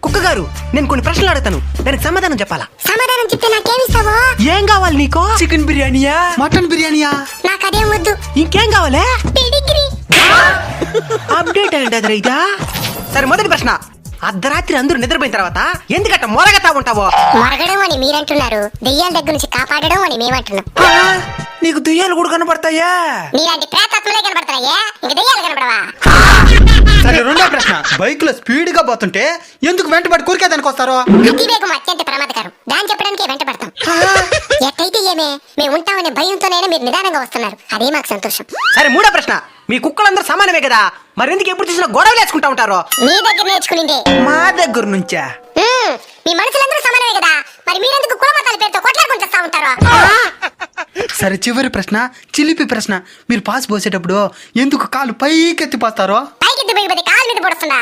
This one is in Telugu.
కుక్క గారు, నేను కొన్ని ప్రశ్నలు అడుగుతాను, దానికి సమాధానం చెప్పాలా? సమాధానం చెప్తే నాకేమిస్తావో? ఏం కావాలి నీకో? చికెన్ బిర్యానీయా, మటన్ బిర్యానీయా? నాకు అదేం వద్దు. ఇంకేం కావాలే? పెడిగ్రీ. అప్డేట్ అయ్యింది రైతా. సరే, మొదటి ప్రశ్న. అర్ధరాత్రి అందరూ నిద్రపోయిన తర్వాత ఎందుకట్ట మొరగతా ఉంటావో? మొరగడం అని మీరంటున్నారు, దెయ్యాల దగ్గర నుంచి కాపాడడం అని మేమంటున్నాం. నీకు దెయ్యాలు కూడా కనబడతాయా? నీలాంటి ప్రేతాత్మలే కనబడతాయా, ఇంక దెయ్యాలు కనబడవా? సరే, రెండో ప్రశ్న. బైక్ లో స్పీడ్ గా పోతుంటే ఎందుకు వెంటబడి కురికేదానికి వస్తారు? అతివేగం అత్యంత ప్రమాదకరం, దాన్ని చెప్పడానికి వెంట పడతాం. ఎట్టయితే ఏమే, మేము ఉంటామనే భయంతోనైనా మీరు నిదానంగా వస్తున్నారు, అదే మాకు సంతోషం. సరే, మూడో ప్రశ్న. మీ కుక్కలందరూ సమానమే కదా, మరి ఎందుకు ఎప్పుడు చూసినా గొడవలు వేసుకుంటా ఉంటారు? మీ దగ్గర నేర్చుకునిందే. మా దగ్గర నుంచా? మీ మనుషులందరూ సమానమే కదా, మరి మీరెందుకు కులమతాల పేరుతో కొట్లాడుకుంటూ చేస్తా ఉంటారు? సరే, చివరి ప్రశ్న, చిలిపి ప్రశ్న. మీరు పాస్ పోసేటప్పుడు ఎందుకు కాలు పైకెత్తి పోస్తారో? పైకి కాలు మీద పడుతున్నా.